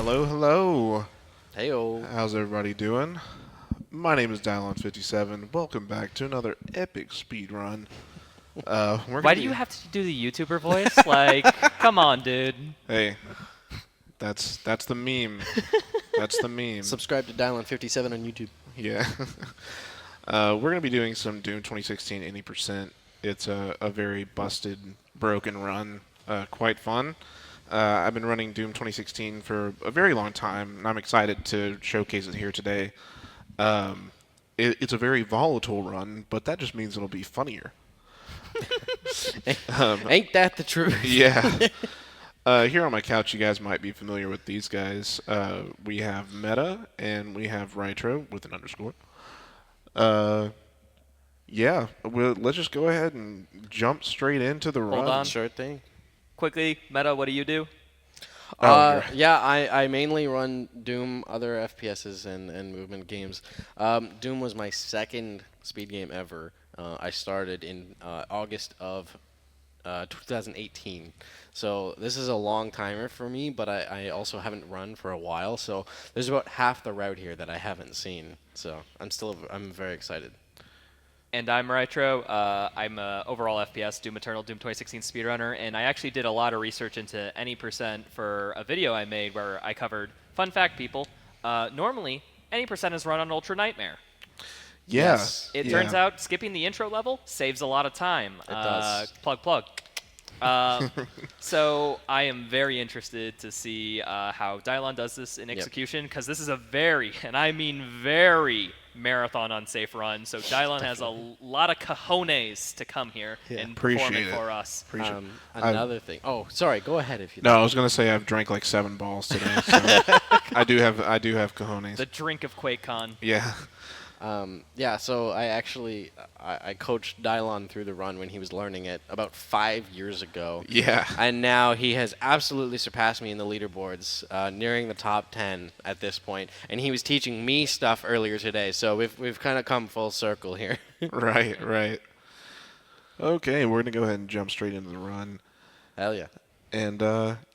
Hello, hello. Heyo. How's everybody doing? My name is Dyelawn57. Welcome back to another epic speed run. Why do you have to do the YouTuber voice? Like, come on, dude. Hey, that's the meme. That's the meme. Subscribe to Dyelawn57 on YouTube. Yeah. We're gonna be doing some Doom 2016 80%. It's a very busted, broken run. Quite fun. I've been running Doom 2016 for a very long time, and I'm excited to showcase it here today. It's a very volatile run, but that just means it'll be funnier. Ain't that the truth? Yeah. Here on my couch, you guys might be familiar with these guys. We have Meta, and we have Rytro with an underscore. Yeah, let's just go ahead and jump straight into the run. Hold on. Sure thing. Quickly, Meta, what do you do? Yeah, I mainly run Doom, other FPSs, and movement games. Doom was my second speed game ever. I started in August of 2018. So this is a long timer for me, but I also haven't run for a while. So there's about half the route here that I haven't seen. So I'm very excited. And I'm Rytro. I'm a overall FPS Doom Eternal Doom 2016 speedrunner, and I actually did a lot of research into any percent for a video I made where I covered, fun fact, people, normally any percent is run on Ultra Nightmare. Yeah. Yes. It turns out skipping the intro level saves a lot of time. It does. Plug. So I am very interested to see how Dyelawn does this in execution, because this is a very, and I mean very, marathon unsafe run. So Dyelawn has a lot of cojones to come here and perform it for us. Another thing. Oh, sorry. Go ahead if you. No, I was gonna say I've drank like 7 balls today, so I do have cojones. The drink of Quakecon. Yeah. Yeah, so I coached Dyelawn through the run when he was learning it about 5 years ago. Yeah. And now he has absolutely surpassed me in the leaderboards, nearing the top 10 at this point. And he was teaching me stuff earlier today, so we've kind of come full circle here. Right. Okay, we're gonna go ahead and jump straight into the run. Hell yeah. And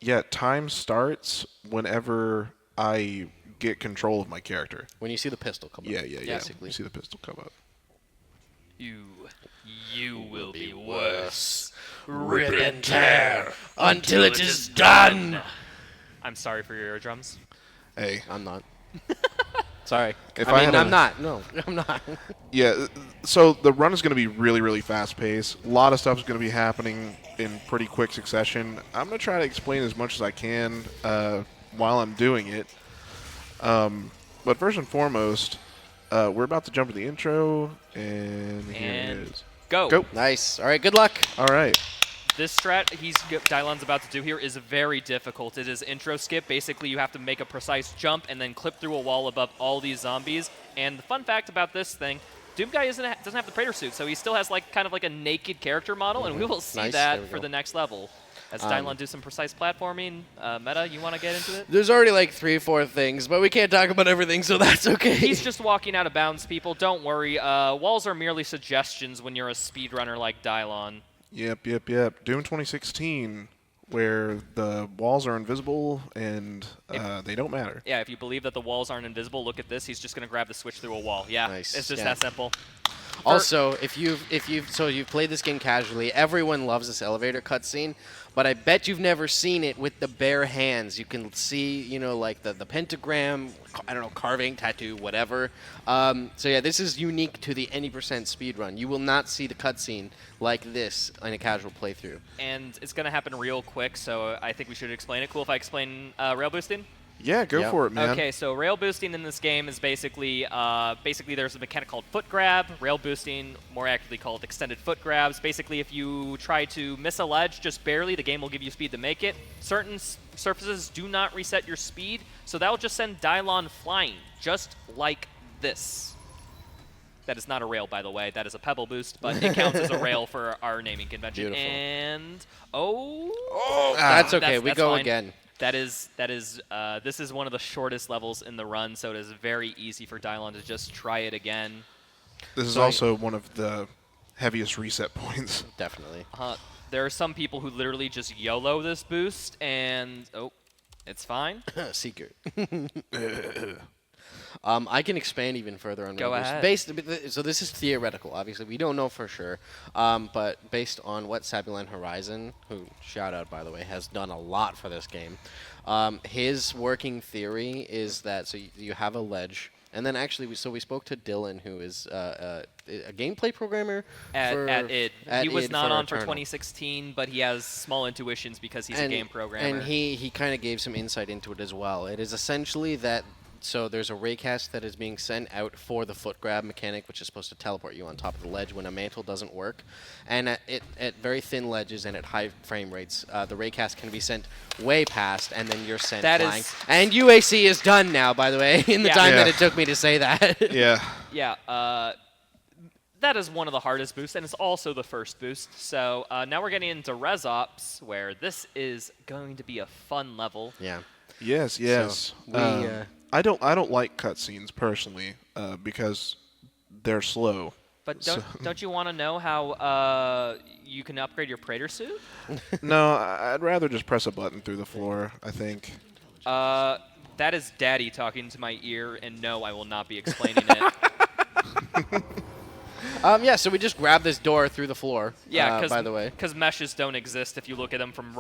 yeah, time starts whenever I get control of my character. When you see the pistol come up. Yeah. Basically. You see the pistol come up. You will be worse. Rip and tear until it is done. I'm sorry for your eardrums. Hey. I'm not. Sorry. I'm not. No, I'm not. Yeah, so the run is going to be really, really fast-paced. A lot of stuff is going to be happening in pretty quick succession. I'm going to try to explain as much as I can while I'm doing it. But first and foremost, we're about to jump to the intro, and here it is. Go. Nice. All right, good luck. All right. This strat Dyelawn's about to do here is very difficult. It is intro skip. Basically, you have to make a precise jump and then clip through a wall above all these zombies. And the fun fact about this thing, Doom guy doesn't have the Praetor suit, so he still has kind of like a naked character model, and we will see that for the next level. As Dyelawn do some precise platforming. Meta, you want to get into it? There's already like 3 or 4 things, but we can't talk about everything, so that's okay. He's just walking out of bounds, people. Don't worry. Walls are merely suggestions when you're a speedrunner like Dyelawn. Yep. Doom 2016, where the walls are invisible and they don't matter. Yeah, if you believe that the walls aren't invisible, look at this. He's just going to grab the switch through a wall. Yeah, Nice. It's just that simple. Also, if you've played this game casually, everyone loves this elevator cutscene, but I bet you've never seen it with the bare hands. You can see, like the pentagram, I don't know, carving, tattoo, whatever. So yeah, this is unique to the any percent speedrun. You will not see the cutscene like this in a casual playthrough. And it's going to happen real quick, so I think we should explain it. Cool if I explain rail boosting? Yeah, go for it, man. Okay, so rail boosting in this game is basically there's a mechanic called foot grab. Rail boosting, more accurately called extended foot grabs. Basically, if you try to miss a ledge just barely, the game will give you speed to make it. Certain surfaces do not reset your speed, so that will just send Dyelawn flying, just like this. That is not a rail, by the way. That is a pebble boost, but it counts as a rail for our naming convention. Beautiful. And that's okay. That's go fine. again. This is one of the shortest levels in the run, so it is very easy for Dyelawn to just try it again. This is also one of the heaviest reset points. Definitely. There are some people who literally just YOLO this boost, and It's fine. Secret. I can expand even further on Go rail boost. ahead. So this is theoretical. Obviously, we don't know for sure. But based on what Sabulan Horizon, who shout out by the way, has done a lot for this game, his working theory is that you have a ledge. And then actually, we spoke to Dylan, who is a gameplay programmer At id. He was id not on for Eternal. 2016, but he has small intuitions because he's a game programmer. And he kind of gave some insight into it as well. It is essentially that, so there's a raycast that is being sent out for the foot grab mechanic, which is supposed to teleport you on top of the ledge when a mantle doesn't work. And at very thin ledges and at high frame rates, the raycast can be sent way past, and then you're sent flying. And UAC is done now, by the way, in the time that it took me to say that. Yeah. Yeah. That is one of the hardest boosts, and it's also the first boost. So now we're getting into Res Ops, where this is going to be a fun level. Yeah. Yes. Yes. So I don't like cutscenes personally because they're slow. But don't you want to know how you can upgrade your Praetor suit? No, I'd rather just press a button through the floor, I think. That is Daddy talking to my ear, and no, I will not be explaining it. Yeah, so we just grab this door through the floor, Yeah, by the way. because meshes don't exist if you look at them from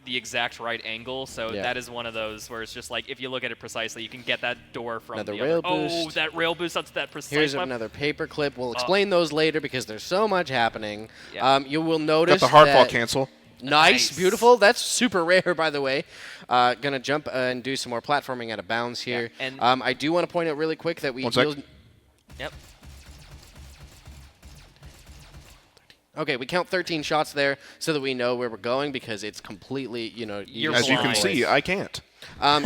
the exact right angle. So Yeah. that is one of those where it's just like, if you look at it precisely, you can get that door from Another the rail other. boost. Oh, that rail boost, that's that precise Here's weapon. another paperclip. We'll explain those later because there's so much happening. Yeah. You will notice Got the hardfall that cancel. Nice, Nice. beautiful. That's super rare, by the way. Gonna jump and do some more platforming out of bounds here. Yeah, and I do want to point out really quick that One sec. Yep. Okay, we count 13 shots there so that we know where we're going because it's completely, You're As you can blind. see, I can't.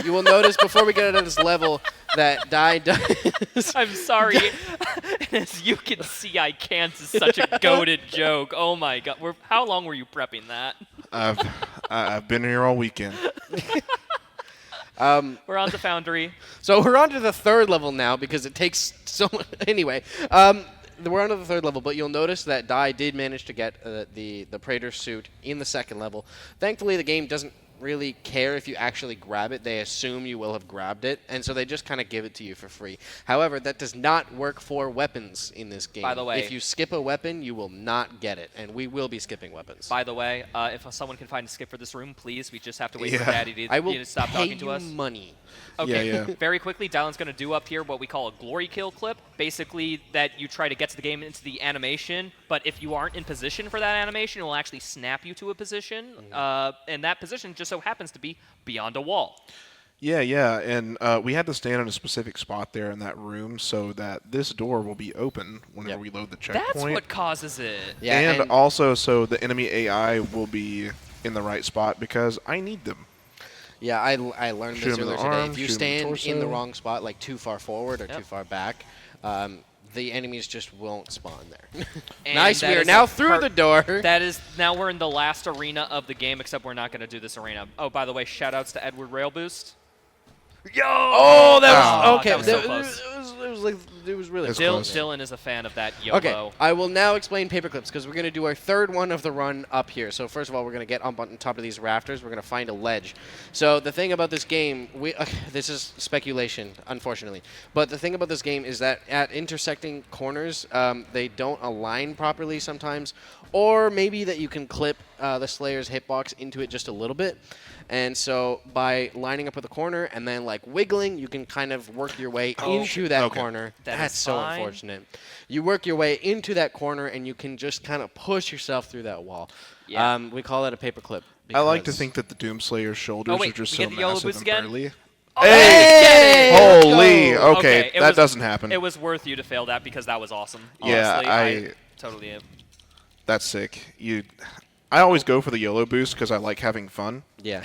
You will notice before we get out of this level that does. I'm sorry. As you can see, I can't is such a goated joke. Oh my god. How long were you prepping that? I've been here all weekend. We're on the Foundry. So we're on to the third level now because it takes so much. Anyway, we're on to the third level, but you'll notice that Dai did manage to get the Praetor suit in the second level. Thankfully, the game doesn't really care if you actually grab it. They assume you will have grabbed it, and so they just kind of give it to you for free. However, that does not work for weapons in this game. By the way, if you skip a weapon, you will not get it, and we will be skipping weapons. By the way, if someone can find a skip for this room, please. We just have to wait for Yeah. Daddy I will to stop pay talking to you us. money. Okay, Yeah, yeah. Very quickly, Dylan's going to do up here what we call a glory kill clip. Basically, that you try to get to the game into the animation, but if you aren't in position for that animation, it will actually snap you to a position, and that position just so happens to be beyond a wall. Yeah, and we had to stand in a specific spot there in that room so that this door will be open whenever we load the checkpoint. That's what causes it. Yeah, and also so the enemy AI will be in the right spot because I need them. Yeah, I learned Shoot this 'em in earlier the today. arm, If you shoot 'em in the stand in the torso. wrong spot, like too far forward or Yep. too far back, the enemies just won't spawn there. And Nice, that we are is now a through the door. That is, now we're in the last arena of the game, except we're not going to do this arena. Oh, by the way, shout-outs to Edward Rail Boost. Yo! Oh, that was Oh, okay. That was so close. It was really It's close. close. Dylan is a fan of that YOLO. Okay, I will now explain paperclips because we're going to do our third one of the run up here. So first of all, we're going to get up on top of these rafters. We're going to find a ledge. So the thing about this game, this is speculation, unfortunately, but the thing about this game is that at intersecting corners, they don't align properly sometimes, or maybe that you can clip the Slayer's hitbox into it just a little bit. And so by lining up with a corner and then like wiggling, you can kind of work your way into that corner. That's is so fine. unfortunate. You work your way into that corner and you can just kind of push yourself through that wall. Yeah. We call it a paperclip. I like to think that the Doomslayer's shoulders Oh, wait, are just we so get the yellow massive boots and again? burly. Oh, Hey! let's get it! Holy! go. Okay, it that was- doesn't happen. It was worth you to fail that because that was awesome. Yeah, Honestly, I totally am. That's sick. I always go for the YOLO boost because I like having fun. Yeah.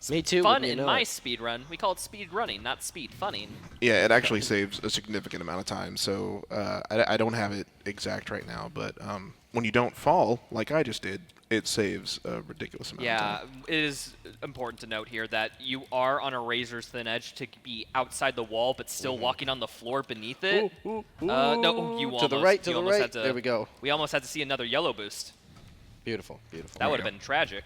Me too. Fun wouldn't you in know my it? speed run. We call it speed running, not speed funning. Yeah, it actually saves a significant amount of time. So I don't have it exact right now, but when you don't fall like I just did, it saves a ridiculous amount of Yeah, time. it is important to note here that you are on a razor's thin edge to be outside the wall, but still walking on the floor beneath it. No, you almost. To the right, to you the almost right. had to- There we go. We almost had to see another yellow boost. Beautiful, beautiful. That would have been tragic.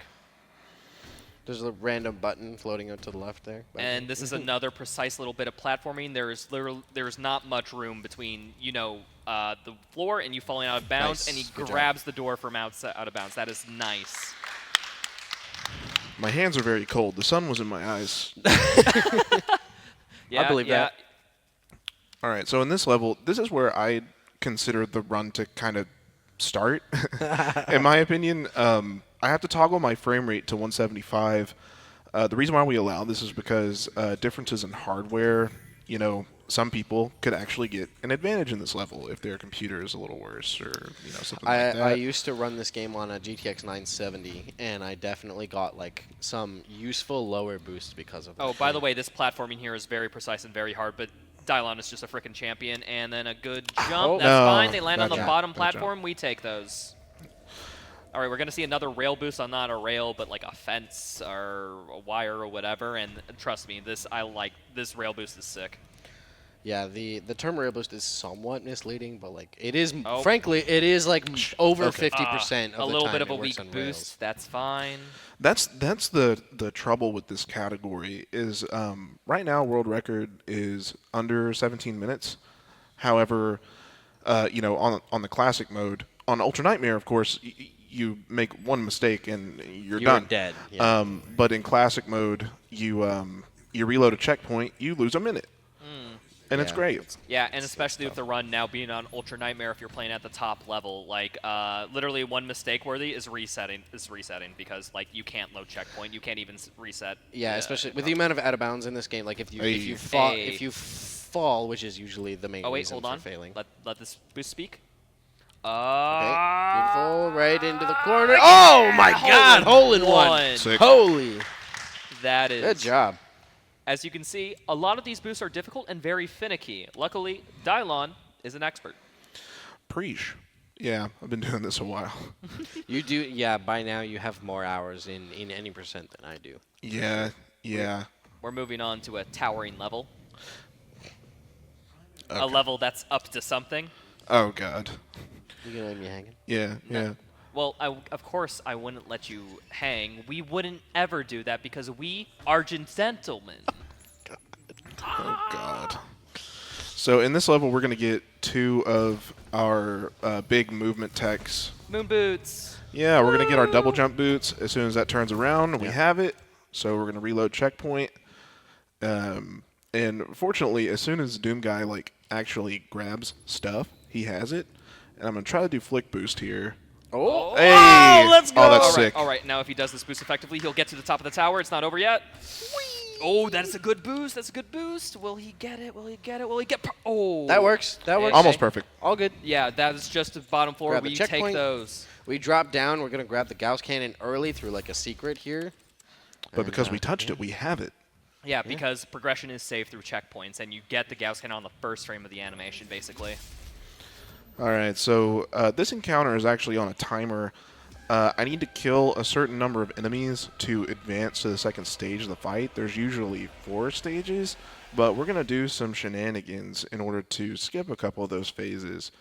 There's a random button floating out to the left there. And this is another precise little bit of platforming. There's not much room between the floor and you falling out of bounds, Nice. and he Good job. grabs the door from out of bounds. That is nice. My hands are very cold. The sun was in my eyes. Yeah, I believe that. All right, so in this level, this is where I consider the run to kind of start. In my opinion, I have to toggle my frame rate to 175. The reason why we allow this is because differences in hardware, some people could actually get an advantage in this level if their computer is a little worse or something like that. I used to run this game on a GTX 970, and I definitely got like some useful lower boost because of that. Oh, by the way, this platforming here is very precise and very hard, but Dyelawn is just a freaking champion. And then a good jump. Oh. That's No, fine. They land on bad the jump, bottom bad platform. jump. We take those. All right, we're going to see another rail boost on not a rail, but like a fence or a wire or whatever. And trust me, this rail boost is sick. Yeah, the term rail boost is somewhat misleading, but like it is, Oh. frankly, it is like over Okay. 50% of A the little time bit of it a works weak on boost. rails. That's fine. That's the trouble with this category is right now world record is under 17 minutes. However, on the classic mode, on Ultra Nightmare, of course, you make one mistake and you're done. dead. Yeah. But in classic mode, you reload a checkpoint, you lose a minute, and it's Yeah. great. Yeah, and especially with the run now being on Ultra Nightmare, if you're playing at the top level, like literally one mistake worthy is resetting because like you can't load checkpoint, you can't even reset. Yeah, especially with the amount of out of bounds in this game. Like if you Hey. fall, which is usually the main Oh wait, reason hold on. for failing. Let this boost speak. Okay, beautiful, right into the corner. Oh my God, hole in one! Sick. Holy, That is good job. As you can see, a lot of these boosts are difficult and very finicky. Luckily, Dyelawn is an expert. Preach. Yeah, I've been doing this a while. You do, yeah. By now, you have more hours in any percent than I do. Yeah. We're moving on to a towering level. A Okay. level that's up to something. Oh God. You gonna leave me hanging? Yeah. Well, of course I wouldn't let you hang. We wouldn't ever do that because we are gentlemen. Oh God. So in this level, we're gonna get two of our big movement techs. Moon boots. Yeah, we're gonna get our double jump boots as soon as that turns around. We Yeah. have it, so we're gonna reload checkpoint. And fortunately, as soon as Doom Guy actually grabs stuff, he has it. And I'm gonna try to do flick boost here. Oh, Hey! Oh, let's go! Oh, that's All right, sick. all right, now if he does this boost effectively, he'll get to the top of the tower. It's not over yet. Oh, that is a good boost. That's a good boost. Will he get it? Will he get it? Will he get... Oh. that works. That works. Almost perfect. All good. Yeah, that is just the bottom floor. Grab the We take checkpoint. those. We drop down. We're gonna grab the Gauss cannon early through like a secret here. But because we touched it, we have it. Yeah, because progression is saved through checkpoints, and you get the Gauss cannon on the first frame of the animation, basically. All right, so this encounter is actually on a timer. I need to kill a certain number of enemies to advance to the second stage of the fight. There's usually 4 stages, but we're going to do some shenanigans in order to skip a couple of those phases.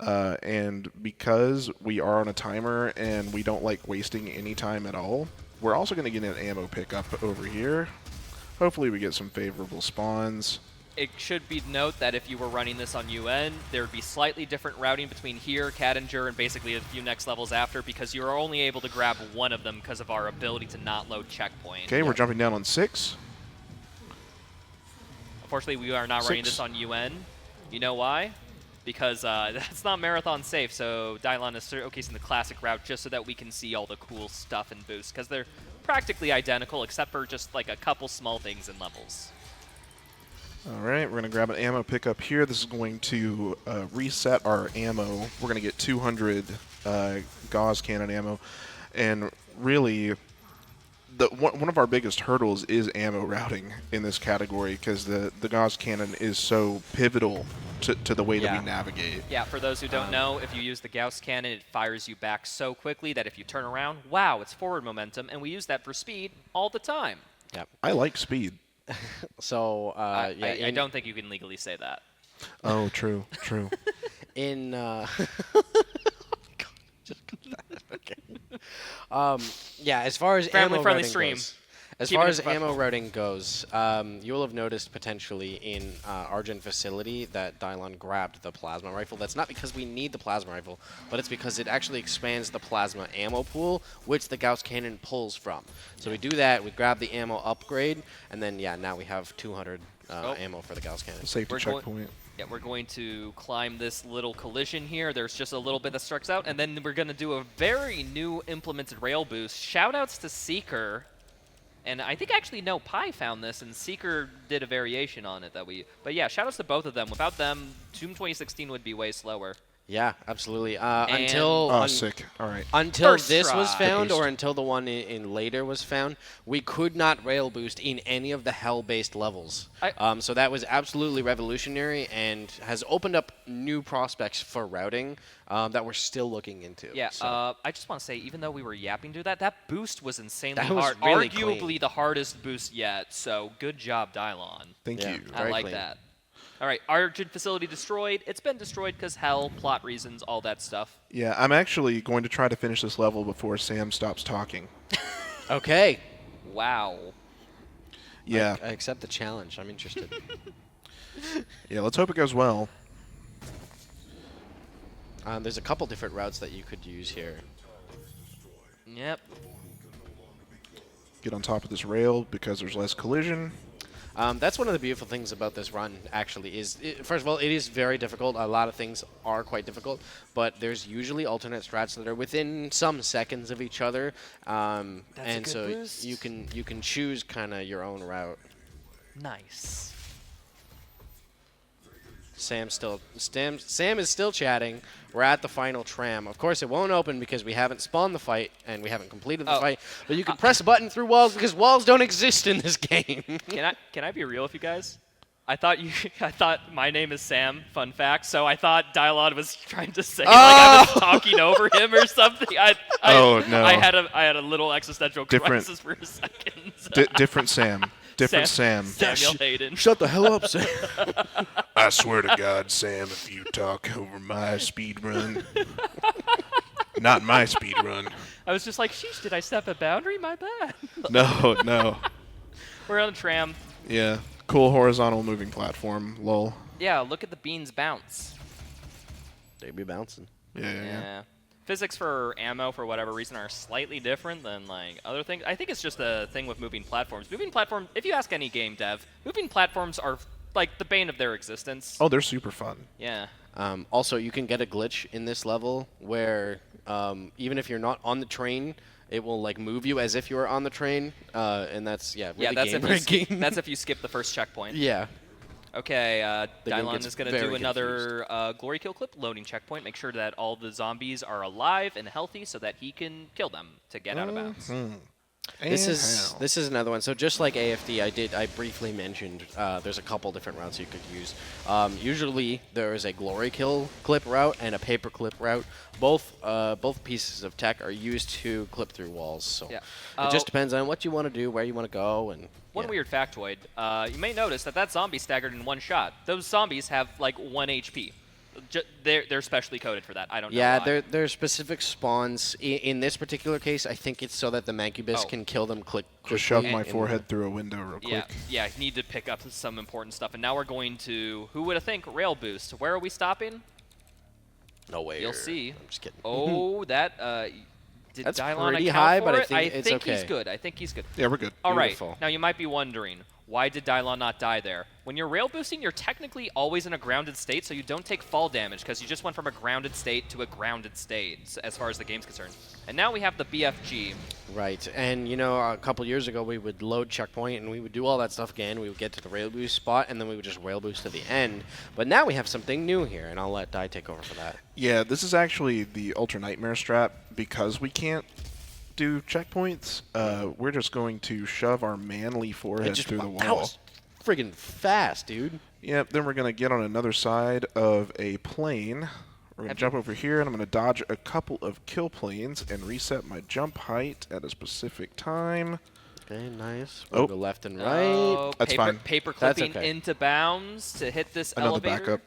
And because we are on a timer and we don't like wasting any time at all, we're also going to get an ammo pickup over here. Hopefully we get some favorable spawns. It should be note that if you were running this on UN, there would be slightly different routing between here, Cadinger, and basically a few next levels after, because you're only able to grab one of them because of our ability to not load checkpoint. Okay, we're jumping down on 6. Unfortunately, we are not running 6. this on UN. You know why? Because that's not marathon safe, so Dyelawn is showcasing the classic route just so that we can see all the cool stuff and boosts, because they're practically identical except for just like a couple small things in levels. All right, we're going to grab an ammo pickup here. This is going to reset our ammo. We're going to get 200 Gauss cannon ammo. And really, one of our biggest hurdles is ammo routing in this category because the Gauss cannon is so pivotal to the way that we navigate. Yeah, for those who don't know, if you use the Gauss cannon, it fires you back so quickly that if you turn around, wow, it's forward momentum, and we use that for speed all the time. Yep. I like speed. So I don't think you can legally say that. Oh, true. in just cut that. Okay. Yeah, as far as Family ammo friendly routing stream. goes, as Keeping far it as ammo professional. routing goes, you will have noticed potentially in Argent facility that Dylan grabbed the plasma rifle. That's not because we need the plasma rifle, but it's because it actually expands the plasma ammo pool, which the Gauss cannon pulls from. So we do that, we grab the ammo upgrade, and then yeah, now we have 200 ammo for the Gauss cannon. Safety We're going- checkpoint. Yeah, we're going to climb this little collision here. There's just a little bit that strikes out, and then we're going to do a very new implemented rail boost. Shoutouts to Seeker. And I think actually no, Pi found this, and Seeker did a variation on it that we. But yeah, shoutouts to both of them. Without them, Doom 2016 would be way slower. Yeah, absolutely. And- Until Oh, sick. All right. until First this was try. found, Boost. or until the one in later was found, we could not rail boost in any of the hell-based levels. So that was absolutely revolutionary and has opened up new prospects for routing that we're still looking into. Yeah, So. I just want to say, even though we were yapping to that boost was insanely That was hard. really Arguably clean. the hardest boost yet, so good job, Dylan. Thank Yeah. you. I Very like clean. that. All right, Argent facility destroyed. It's been destroyed because hell, plot reasons, all that stuff. Yeah, I'm actually going to try to finish this level before Sam stops talking. Okay. Wow. Yeah. I accept the challenge. I'm interested. Yeah, let's hope it goes well. There's a couple different routes that you could use here. Yep. Get on top of this rail because there's less collision. That's one of the beautiful things about this run, actually, is, first of all, it is very difficult. A lot of things are quite difficult, but there's usually alternate strats that are within some seconds of each other, and good so boost. you can choose kind of your own route. Nice. Sam is still chatting. We're at the final tram. Of course, it won't open because we haven't spawned the fight and we haven't completed the Oh. fight. But you can press a button through walls because walls don't exist in this game. Can I be real with you guys? I thought my name is Sam. Fun fact. So I thought Dylan was trying to say like I was talking over him or something. Oh, no. I had a little existential Different. crisis for a second. Different Sam. Different Sam. Samuel Hayden. Shut the hell up, Sam. I swear to God, Sam, if you talk over my speed run. Not my speed run. I was just like, sheesh, did I step a boundary? My bad. No, no. We're on the tram. Yeah. Cool horizontal moving platform. Lol. Yeah, look at the beans bounce. They be bouncing. Yeah. Physics for ammo, for whatever reason, are slightly different than like other things. I think it's just a thing with moving platforms. Moving platforms, if you ask any game dev, moving platforms are like the bane of their existence. Oh, they're super fun. Yeah. Also, you can get a glitch in this level where even if you're not on the train, it will like move you as if you were on the train, and that's really That's game if breaking. you, that's if you skip the first checkpoint. Yeah. Okay, The game Dylan gets is going to do very another glory kill clip, loading checkpoint. Make sure that all the zombies are alive and healthy so that he can kill them to get out of bounds. This is another one. So just like AFD, I briefly mentioned there's a couple different routes you could use. Usually there is a glory kill clip route and a paper clip route. Both pieces of tech are used to clip through walls. So Yeah. it just depends on what you want to do, where you want to go, and One yeah. weird factoid, you may notice that zombie staggered in one shot. Those zombies have like 1 HP. They're specially coded for that. I don't know Yeah, why. there are specific spawns. In this particular case, I think it's so that the Mancubus Oh. can kill them quickly. Just shove my in- forehead through a window real quick. Yeah, need to pick up some important stuff. And now we're going to, who would have think, rail boost. Where are we stopping? No way. You'll see. I'm just kidding. Oh, that, did That's Dylan pretty account high, for but I it? think it's he's okay. good. I think he's good. Yeah, we're good. All right. Beautiful. Now you might be wondering, why did Dylan not die there? When you're rail boosting, you're technically always in a grounded state, so you don't take fall damage because you just went from a grounded state to a grounded state as far as the game's concerned. And now we have the BFG. Right, and you know, a couple years ago we would load checkpoint and we would do all that stuff again. We would get to the rail boost spot and then we would just rail boost to the end. But now we have something new here, and I'll let Dai take over for that. Yeah, this is actually the Ultra Nightmare strat because we can't do checkpoints. We're just going to shove our manly forehead through the That wall. was friggin' fast, dude. Yep, then we're going to get on another side of a plane. We're going to jump over here, and I'm going to dodge a couple of kill planes and reset my jump height at a specific time. Okay, nice. Oh. We'll go left and right. Oh, That's fine. paper That's clipping okay. into bounds to hit this Another elevator. backup.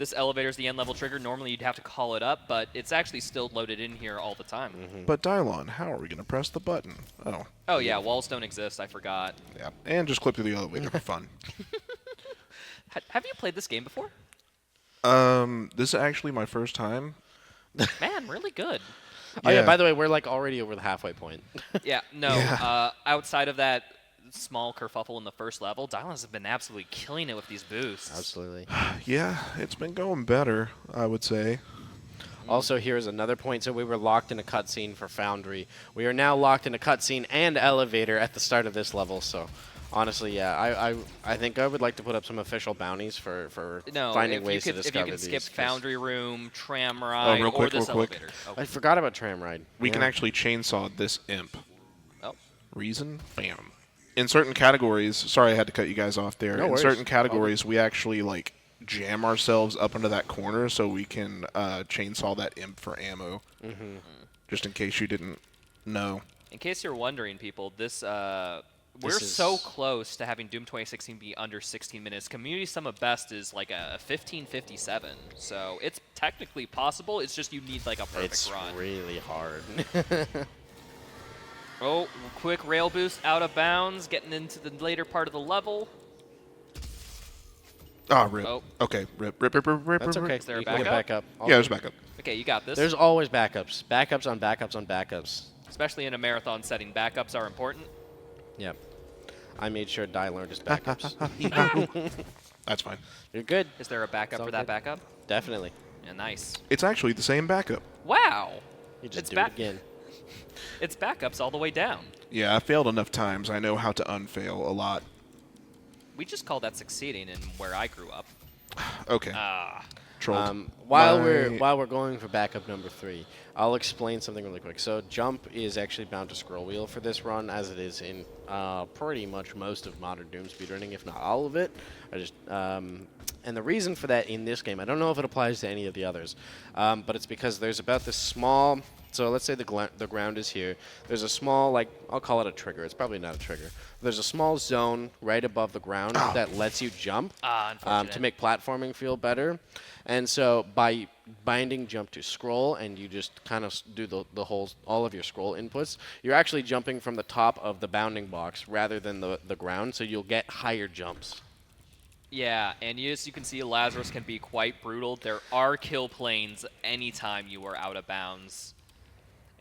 this elevator is the end level trigger. Normally you'd have to call it up, but it's actually still loaded in here all the time. But Dyelawn, how are we going to press the button? Oh. Oh yeah, walls don't exist. I forgot. Yeah. And just clip through the elevator for fun. Have you played this game before? This is actually my first time. Man, really good. Oh yeah, by the way, we're like already over the halfway point. Yeah, no. Yeah. Outside of that small kerfuffle in the first level, Dylan has been absolutely killing it with these boosts. Absolutely. Yeah, it's been going better, I would say. Also, here's another point. So we were locked in a cutscene for Foundry. We are now locked in a cutscene and elevator at the start of this level. So, honestly, yeah, I think I would like to put up some official bounties for finding ways to discover these. If you can skip Foundry Room, Tram Ride, real quick, or this real quick. elevator. Oh. I forgot about Tram Ride. We can actually chainsaw this imp. Oh. Reason? Bam. In certain categories, sorry I had to cut you guys off there. No in worries. certain categories, we actually like jam ourselves up into that corner so we can chainsaw that imp for ammo. Just in case you didn't know. In case you're wondering, people, we're is- so close to having Doom 2016 be under 16 minutes. Community sum of best is like a 15:57, so it's technically possible. It's just you need like a perfect It's run. really hard. Oh, quick rail boost out of bounds, getting into the later part of the level. Ah, rip. Oh. Okay, rip. That's okay. Is there a You can get backup? back up. Yeah, there's backup. Okay, you got this. There's always backups. Backups on backups on backups. Especially in a marathon setting, backups are important. Yep. I made sure Dai learned his backups. That's fine. You're good. Is there a backup all for that good. backup? Definitely. Yeah, nice. It's actually the same backup. Wow. You just It's do back- it again. It's backups all the way down. Yeah, I failed enough times. I know how to unfail a lot. We just call that succeeding in where I grew up. Okay. Ah. Trolled. While My- we're going for backup number 3, I'll explain something really quick. So jump is actually bound to scroll wheel for this run, as it is in pretty much most of Modern Doom speedrunning, if not all of it. And the reason for that in this game, I don't know if it applies to any of the others, but it's because there's about this small. So let's say the ground is here. There's a small, like, I'll call it a trigger. It's probably not a trigger. There's a small zone right above the ground that lets you jump Unfortunate. to make platforming feel better. And so by binding jump to scroll, and you just kind of do the whole, all of your scroll inputs, you're actually jumping from the top of the bounding box rather than the ground, so you'll get higher jumps. Yeah, and as you can see, Lazarus can be quite brutal. There are kill planes anytime you are out of bounds.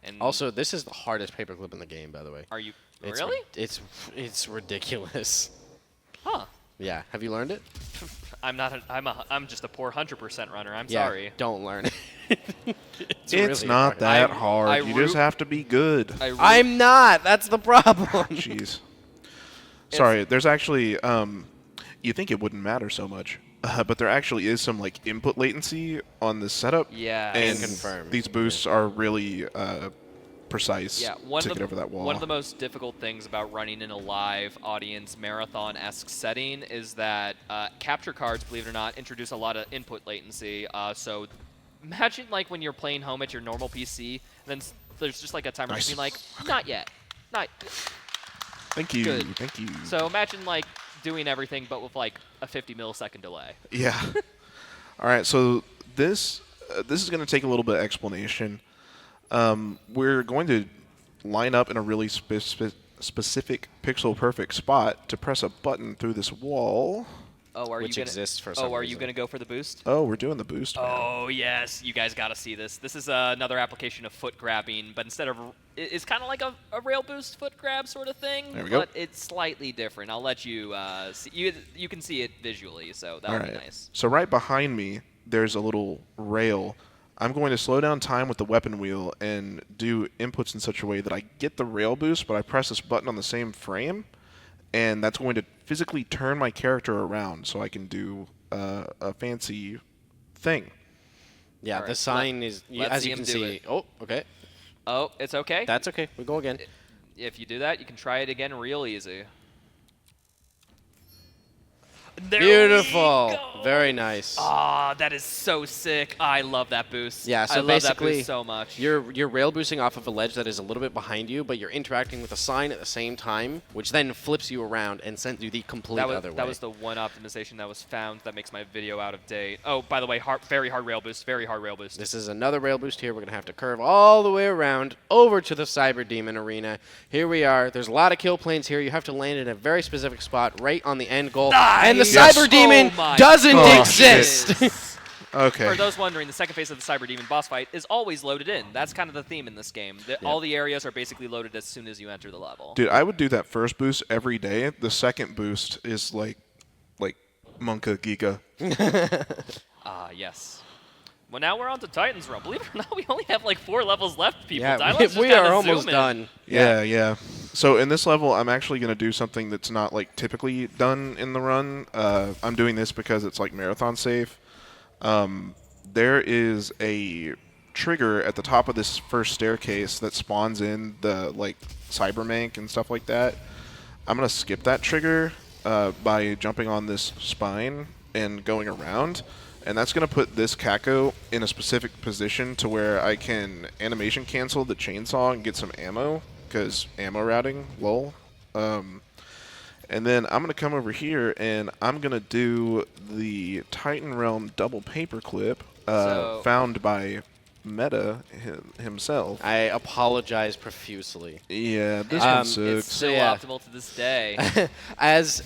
And Also, this is the hardest paperclip in the game, by the way. are you It's really? It's ridiculous. Huh. Yeah. Have you learned it? I'm just a poor 100% runner. I'm Yeah, sorry. don't learn it. It's really not hard. that I hard. You just root- have to be good. I'm not. That's the problem. Jeez. Sorry, there's actually, you think it wouldn't matter so much, but there actually is some like input latency on the setup. Yeah. And confirm. these boosts are really precise Yeah, to get over that wall. one of the most difficult things about running in a live audience marathon-esque setting is that capture cards, believe it or not, introduce a lot of input latency. So imagine like when you're playing home at your normal PC, and then there's just like a timer Nice. being like, not yet, not. Thank you. Good. Thank you. So imagine like doing everything but with like a 50 millisecond delay. Yeah. All right. So this is going to take a little bit of explanation. We're going to line up in a really specific pixel perfect spot to press a button through this wall. Oh, are Which you gonna, exists for some Oh, are you reason. gonna go for the boost? Oh, we're doing the boost. man. Oh yes, you guys gotta see this. This is another application of foot grabbing, but instead of it's kind of like a rail boost foot grab sort of thing, There we go. but it's slightly different. I'll let you see. You can see it visually, so that All would right. be nice. So right behind me, there's a little rail. I'm going to slow down time with the weapon wheel and do inputs in such a way that I get the rail boost, but I press this button on the same frame, and that's going to physically turn my character around so I can do a fancy thing. Yeah, All the right, sign is, let's as see you him can do see. it. Oh, okay. Oh, it's okay. That's okay. We go again. If you do that, you can try it again real easy. There Beautiful. we go. Very nice. Ah, that is so sick. I love that boost. Yeah, so I love that basically, boost so much. you're rail boosting off of a ledge that is a little bit behind you, but you're interacting with a sign at the same time, which then flips you around and sends you the complete other way. That was the one optimization that was found that makes my video out of date. Oh, by the way, very hard rail boost. Very hard rail boost. This is another rail boost here. We're going to have to curve all the way around over to the Cyber Demon Arena. Here we are. There's a lot of kill planes here. You have to land in a very specific spot right on the end goal. Nice. And the Yes. Cyber Demon my doesn't goodness. exist. Okay. For those wondering, the second phase of the Cyber Demon boss fight is always loaded in. That's kind of the theme in this game. All the areas are basically loaded as soon as you enter the level. Dude, I would do that first boost every day. The second boost is like Monka Giga. Ah, yes. Well, now we're on to Titan's Realm. Believe it or not, we only have like 4 levels left, people. Yeah, Dylan's just we kinda are almost zooming. done. Yeah. So in this level, I'm actually going to do something that's not like typically done in the run. I'm doing this because it's like marathon safe. There is a trigger at the top of this first staircase that spawns in the like Cybermank and stuff like that. I'm going to skip that trigger by jumping on this spine and going around. And that's going to put this Kako in a specific position to where I can animation cancel the chainsaw and get some ammo, because ammo routing, lol. And then I'm going to come over here and I'm going to do the Titan Realm double paperclip found by Meta himself. I apologize profusely. Yeah, this one sucks. It's still yeah. optimal to this day. As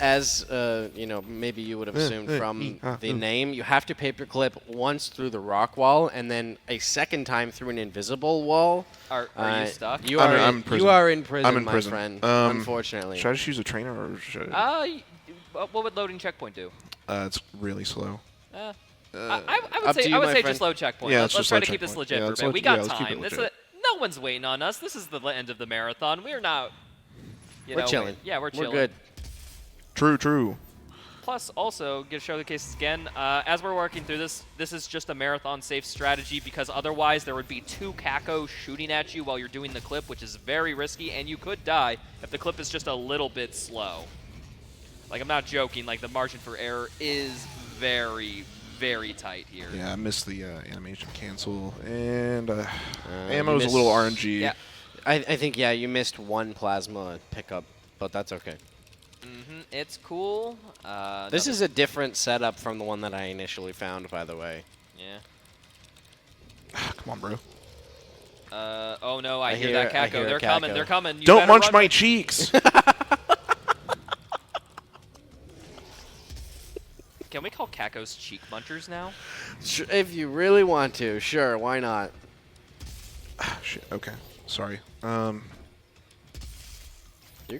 you know, maybe you would have assumed from the name, you have to paperclip once through the rock wall and then a second time through an invisible wall. Are you stuck? You are I'm in in prison. you are in prison, I'm in my prison. friend. Unfortunately. Should I just use a trainer or should I? What would loading checkpoint do? It's really slow. I up would to say you, I would my say friend. just low checkpoint. Yeah, let's it's just try low to keep this checkpoint. legit Yeah, for a let's bit. let- We got yeah, let's keep it time. legit. No one's waiting on us. This is the end of the marathon. We're not. We're chilling. We're chilling. We're good. True. Plus, also, get show the cases again. As we're working through this, this is just a marathon safe strategy because otherwise there would be 2 Kako shooting at you while you're doing the clip, which is very risky, and you could die if the clip is just a little bit slow. Like, I'm not joking. Like, the margin for error is very, very tight here. Yeah, I missed the animation cancel, and You ammo's a missed- little RNG. Yeah. I think, yeah, you missed one plasma pickup, but that's okay. It's cool. This is a different setup from the one that I initially found, by the way. Yeah. Come on, bro. Oh no, I hear hear- that I Kako. hear a They're coming. Kako. They're coming. You Don't better munch run. my cheeks. Can we call Kakos cheek munchers now? If you really want to, sure, why not? Shit. Okay. Sorry. You're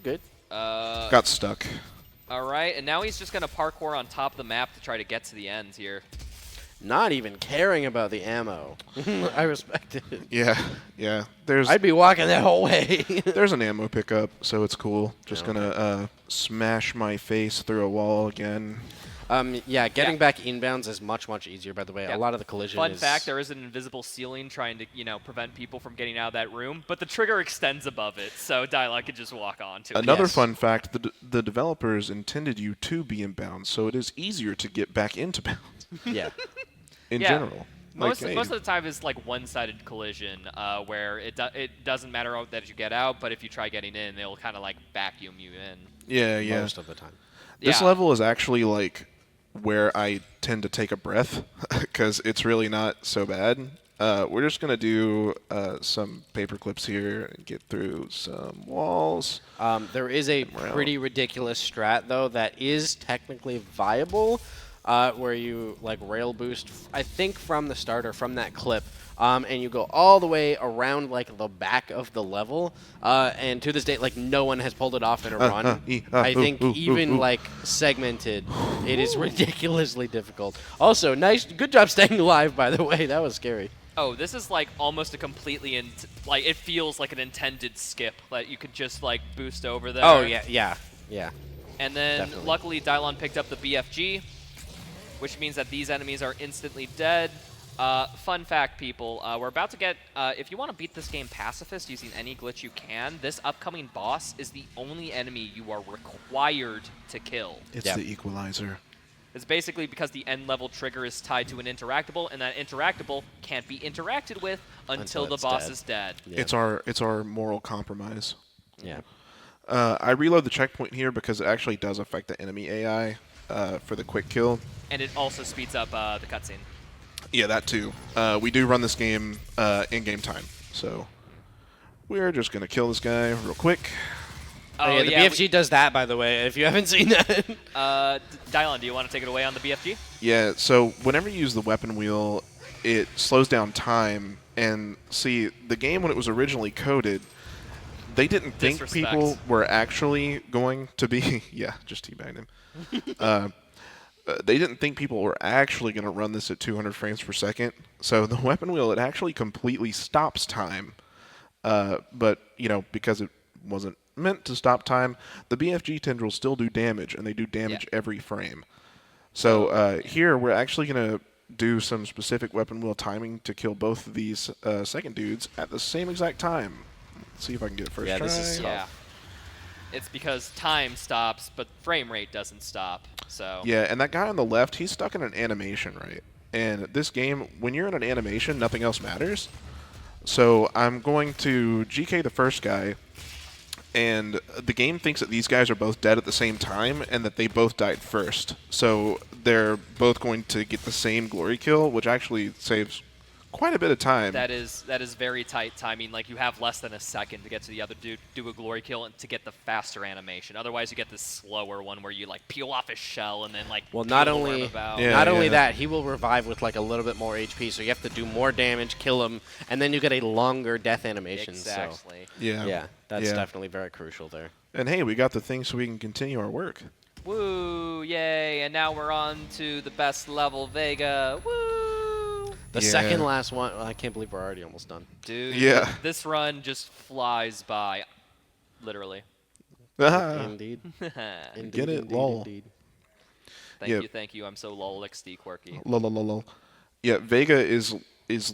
good. Got stuck. All right, and now he's just gonna parkour on top of the map to try to get to the end here. Not even caring about the ammo. I respect it. Yeah. There's I'd be walking that whole way. there's an ammo pickup, so it's cool. Just Okay. gonna smash my face through a wall again. Yeah, getting back inbounds is much, much easier, by the way. Yeah. A lot of the collision Fun is... fact, there is an invisible ceiling trying to, prevent people from getting out of that room, but the trigger extends above it, so Dyelawn could just walk onto it. Another Yes. fun fact, the developers intended you to be in bounds, so it is easier to get back into bounds Yeah. in Yeah. general. Most Like, hey, of the time it's like one-sided collision, where it doesn't matter that you get out, but if you try getting in, they'll kind of like vacuum you in. yeah. Most of the time. This Yeah. level is actually like where I tend to take a breath because it's really not so bad. We're just gonna do some paper clips here and get through some walls. There is a pretty ridiculous strat, though, that is technically viable, where you, like, rail boost, I think from the start or from that clip, and you go all the way around, like, the back of the level, and to this day, like, no one has pulled it off in a run. I think even, like, segmented, it is ridiculously difficult. Also, good job staying alive, by the way. That was scary. Oh, this is like almost a completely like it feels like an intended skip. Like you could just like boost over there. Oh, yeah. And then Definitely. luckily Dyelawn picked up the BFG, which means that these enemies are instantly dead. Fun fact, people, we're about to get, if you want to beat this game pacifist using any glitch you can, this upcoming boss is the only enemy you are required to kill. It's Yep. the equalizer. It's basically because the end level trigger is tied to an interactable, and that interactable can't be interacted with until the boss is dead. Yeah. It's our moral compromise. Yeah. I reload the checkpoint here because it actually does affect the enemy AI for the quick kill. And it also speeds up the cutscene. Yeah, that too. We do run this game in game time, so we're just gonna kill this guy real quick. Oh, yeah, the BFG does that, by the way, if you haven't seen that. Dylan, do you want to take it away on the BFG? Yeah, so whenever you use the weapon wheel, it slows down time. And see, the game when it was originally coded, they didn't think Disrespect. people were actually going to be... yeah, just teabagged him. They didn't think people were actually going to run this at 200 frames per second. So the weapon wheel, it actually completely stops time. But, you know, because it wasn't meant to stop time, the BFG tendrils still do damage, and they do damage every frame. So here, we're actually going to do some specific weapon wheel timing to kill both of these second dudes at the same exact time. Let's see if I can get it first try. This is Yeah. It's because time stops, but frame rate doesn't stop. So Yeah, and that guy on the left, he's stuck in an animation, right? And this game, when you're in an animation, nothing else matters. So I'm going to GK the first guy, and the game thinks that these guys are both dead at the same time and that they both died first. So they're both going to get the same glory kill, which actually saves quite a bit of time. that is very tight timing. Like, you have less than a second to get to the other dude, do a glory kill, and to get the faster animation. Otherwise, you get this slower one where you like peel off his shell and then like. Well, not peel only him about. not only that, he will revive with like a little bit more HP, so you have to do more damage, kill him, and then you get a longer death animation. Exactly. So, Yeah. yeah, that's definitely very crucial there. And hey, we got the thing so we can continue our work. Woo! Yay! And now we're on to the best level, Vega. Woo! The second last one, I can't believe we're already almost done. Dude, Yeah. this run just flies by, literally. Indeed. Indeed. Get it? Indeed, Lol. indeed. Thank you. I'm so lol-XD quirky. Lol. Yeah, Vega is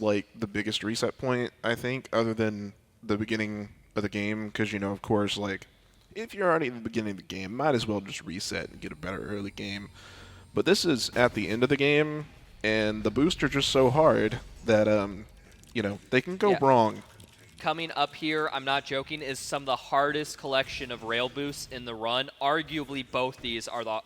like the biggest reset point, I think, other than the beginning of the game, because, you know, of course, like, if you're already at the beginning of the game, might as well just reset and get a better early game. But this is at the end of the game, and the boosts are just so hard that, you know, they can go wrong. Coming up here, I'm not joking, is some of the hardest collection of rail boosts in the run. Arguably, both these are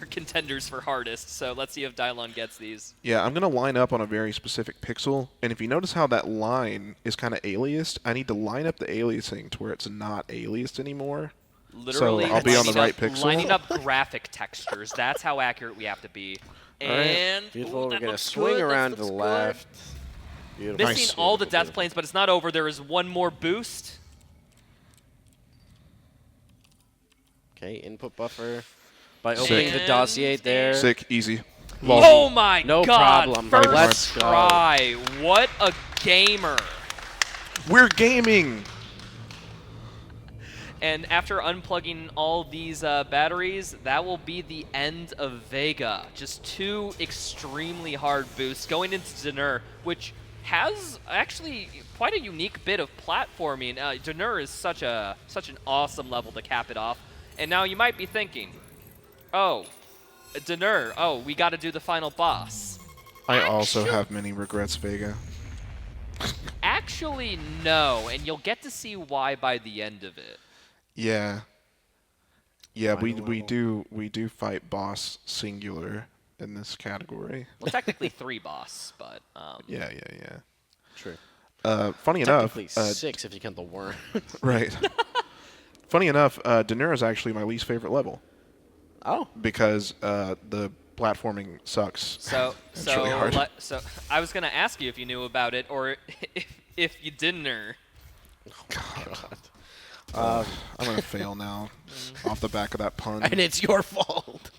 contenders for hardest. So let's see if Dylan gets these. Yeah, I'm going to line up on a very specific pixel, and if you notice how that line is kind of aliased, I need to line up the aliasing to where it's not aliased anymore. Literally, so I'll be on the right pixel. Lining up graphic textures. That's how accurate we have to be. And Beautiful. We're that going to looks swing good. around That to the looks left. good. Beautiful. Missing all the death planes, but it's not over. There is one more boost. Okay, input buffer. By opening the dossier there. Sick, easy. Oh my No god. problem. First Let's go. try. What a gamer. We're gaming! And after unplugging all these batteries, that will be the end of Vega. Just two extremely hard boosts going into Dinur, which has actually quite a unique bit of platforming. Dinur is such an awesome level to cap it off. And now you might be thinking, oh, Dinur, oh, we got to do the final boss. I also have many regrets, Vega. Actually, no, and you'll get to see why by the end of it. Yeah. Yeah, we do fight boss singular in this category. Well, technically 3 boss, but Yeah. True. Funny enough, Technically 6 if you count the worm. right. Funny enough, Dinur is actually my least favorite level Oh. because the platforming sucks. It's really hard. So I was gonna ask you if you knew about it or if you didn't. God. I'm gonna fail now off the back of that pun. And it's your fault.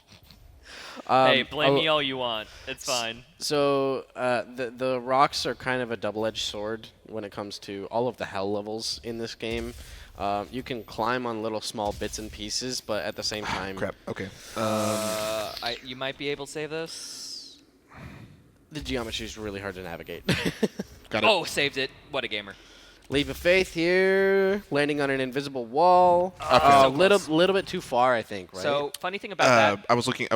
Hey, blame me all you want. It's fine. So the rocks are kind of a double-edged sword when it comes to all of the hell levels in this game. You can climb on little small bits and pieces, but at the same time... Crap. Okay. You might be able to save this. The geometry is really hard to navigate. Got it. Oh, saved it. What a gamer. Leap of faith here, landing on an invisible wall. so Little bit too far, I think. Right. So funny thing about that. I was looking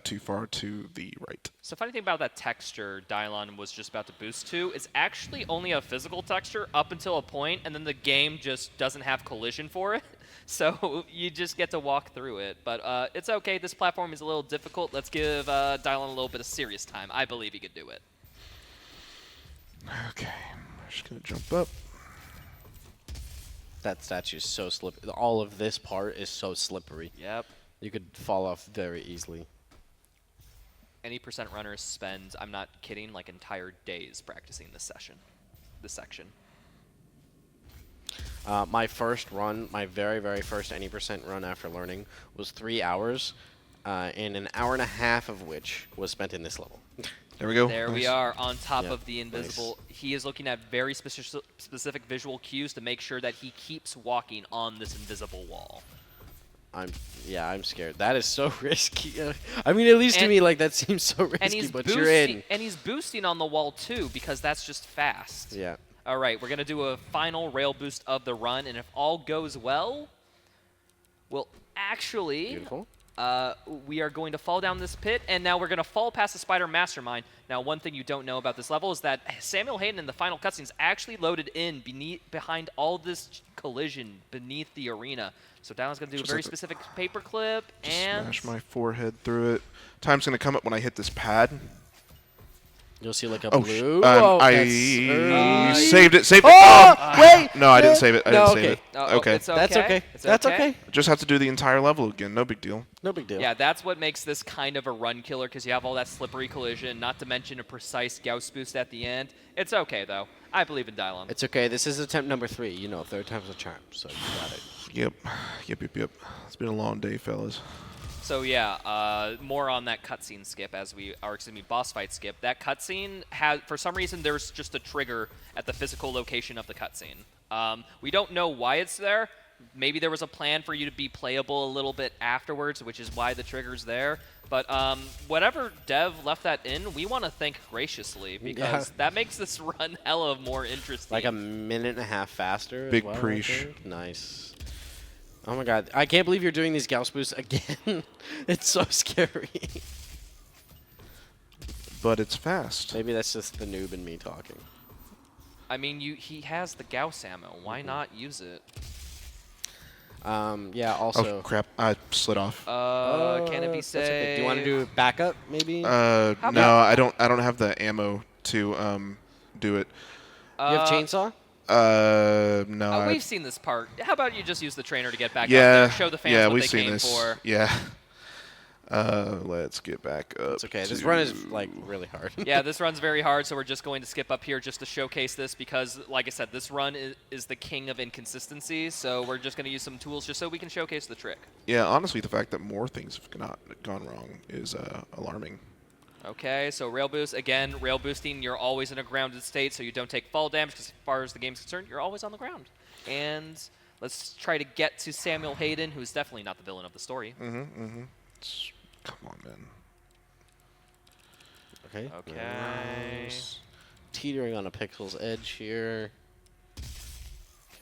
too far to the right. So funny thing about that texture Dyelawn was just about to boost to is actually only a physical texture up until a point, and then the game just doesn't have collision for it. So you just get to walk through it. But it's okay. This platform is a little difficult. Let's give Dyelawn a little bit of serious time. I believe he could do it. Okay, I'm just gonna jump up. That statue is so slippery. All of this part is so slippery. Yep. You could fall off very easily. Any percent runners spend, I'm not kidding, like entire days practicing this section. My first run, my very first any percent run after learning was 3 hours, and an hour and a half of which was spent in this level. There we go. There we Nice. are on top Yep, of the invisible. nice. He is looking at very specific visual cues to make sure that he keeps walking on this invisible wall. I'm scared. That is so risky. I mean, at least to And- me, like that seems so risky. And he's but you're in. And he's boosting on the wall too because that's just fast. Yeah. All right, we're gonna do a final rail boost of the run, and if all goes well, we'll actually. Beautiful. We are going to fall down this pit, and now we're going to fall past the Spider Mastermind. Now, one thing you don't know about this level is that Samuel Hayden in the final cutscenes actually loaded in behind all this collision beneath the arena. So Dylan's going to do a very specific paperclip, and Smash my forehead through it. Time's gonna come up when I hit this pad. You'll see like a Oh, blue. I that's- saved it. Saved it. Oh, wait! No, I didn't save it. I No, didn't okay. save it. Oh, Okay. it's okay. That's okay. It's That's okay. Just have to do the entire level again. No big deal. No big deal. Yeah, that's what makes this kind of a run killer, because you have all that slippery collision, not to mention a precise Gauss boost at the end. It's okay, though. I believe in Dylan. It's okay. This is attempt number 3. You know, third time's a charm. So you got it. Yep. It's been a long day, fellas. So yeah, more on that cutscene skip boss fight skip. That cutscene has, for some reason, there's just a trigger at the physical location of the cutscene. We don't know why it's there. Maybe there was a plan for you to be playable a little bit afterwards, which is why the trigger's there. But whatever dev left that in, we want to thank graciously, because that makes this run hella more interesting. Like a minute and a half faster. Big as well, I preach. think. Nice. Oh my god. I can't believe you're doing these Gauss boosts again. It's so scary. But it's fast. Maybe that's just the noob in me talking. I mean, he has the Gauss ammo. Why not use it? Yeah, also. Oh crap! I slid off. Can it be that's saved? okay. Do you want to do backup, maybe? No, about- I don't have the ammo to do it. You have chainsaw? No. We've seen this part. How about you just use the trainer to get back up Yeah. there, show the fans Yeah, what we've they seen came this. for. Yeah. Let's get back up. It's okay. This run is like really hard. Yeah, this run's very hard, so we're just going to skip up here just to showcase this because, like I said, this run is the king of inconsistency, so we're just going to use some tools just so we can showcase the trick. Yeah, honestly, the fact that more things have not gone wrong is alarming. Okay, so rail boost. Again, rail boosting, you're always in a grounded state, so you don't take fall damage, because as far as the game's concerned, you're always on the ground. And let's try to get to Samuel Hayden, who's definitely not the villain of the story. Come on, man. Okay. Okay. Nice. Teetering on a pixel's edge here.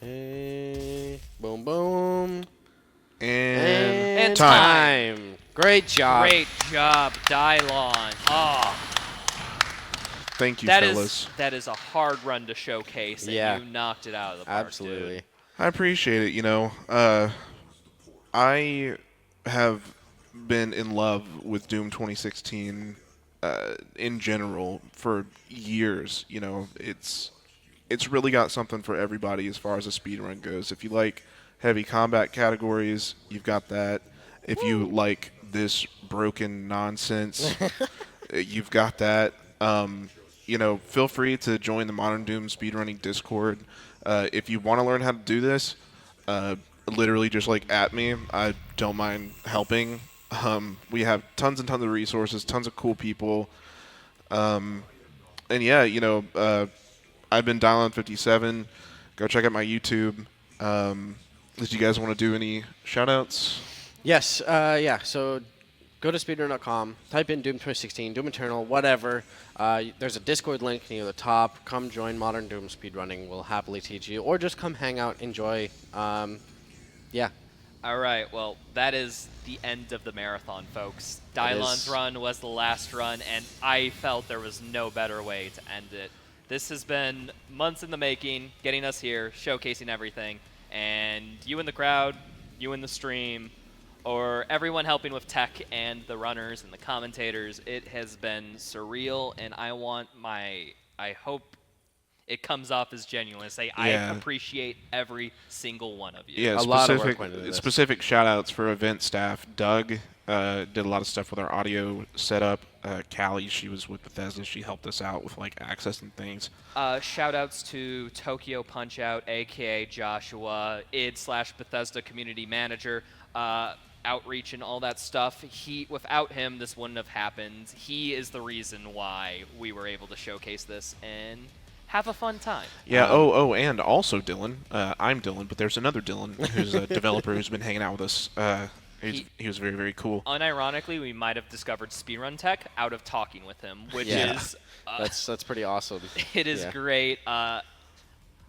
Okay. Boom, boom. And time. Great job. Great job, Dyelawn. Oh, Thank you, that fellas. is a hard run to showcase, and Yeah. you knocked it out of the park, Absolutely. dude. I appreciate it. You know, I have been in love with Doom 2016 in general for years. You know, it's really got something for everybody as far as a speedrun goes. If you like heavy combat categories, you've got that. If you like this broken nonsense, you've got that. You know, feel free to join the Modern Doom Speedrunning Discord. If you want to learn how to do this, literally just like at me. I don't mind helping. We have tons and tons of resources, tons of cool people. And yeah, you know, I've been Dyelawn57. Go check out my YouTube. Did you guys want to do any shout-outs? Yes. Yeah. So go to speedrun.com, type in Doom 2016, Doom Eternal, whatever. There's a Discord link near the top. Come join Modern Doom Speedrunning. We'll happily teach you. Or just come hang out, enjoy. Yeah. All right, well, that is the end of the marathon, folks. Dylan's run was the last run, and I felt there was no better way to end it. This has been months in the making, getting us here, showcasing everything, and you in the crowd, you in the stream, or everyone helping with tech and the runners and the commentators, it has been surreal, and I hope it comes off as genuine. Say, I appreciate every single one of you. Yeah, a lot of work went into this. Specific shout-outs for event staff. Doug did a lot of stuff with our audio setup. Callie, she was with Bethesda. She helped us out with, like, access and things. Shout-outs to Tokyo Punch-Out, a.k.a. Joshua, id/Bethesda community manager, outreach and all that stuff. Without him, this wouldn't have happened. He is the reason why we were able to showcase this and have a fun time. Yeah, and also Dylan. I'm Dylan, but there's another Dylan who's a developer who's been hanging out with us. He was very, very cool. Unironically, we might have discovered speedrun tech out of talking with him, which is... that's pretty awesome. It is great.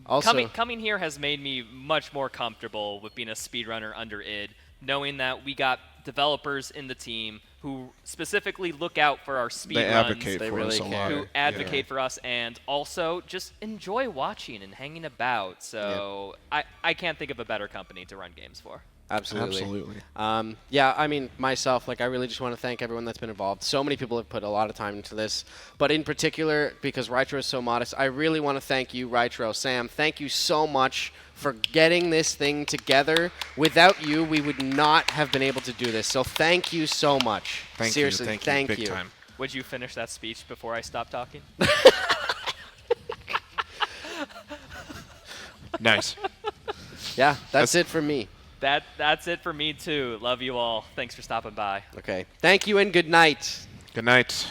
Also, coming here has made me much more comfortable with being a speedrunner under id, knowing that we got developers in the team who specifically look out for our speedruns. They advocate for us a lot. Who advocate for us and also just enjoy watching and hanging about. So I can't think of a better company to run games for. Absolutely. Yeah, I mean, myself, I really just want to thank everyone that's been involved. So many people have put a lot of time into this. But in particular, because Rytro is so modest, I really want to thank you, Rytro. Sam, thank you so much for getting this thing together. Without you, we would not have been able to do this. So thank you so much. Seriously, thank you. Big time. Would you finish that speech before I stop talking? Nice. Yeah, that's it for me. That's it for me, too. Love you all. Thanks for stopping by. Okay. Thank you and good night. Good night.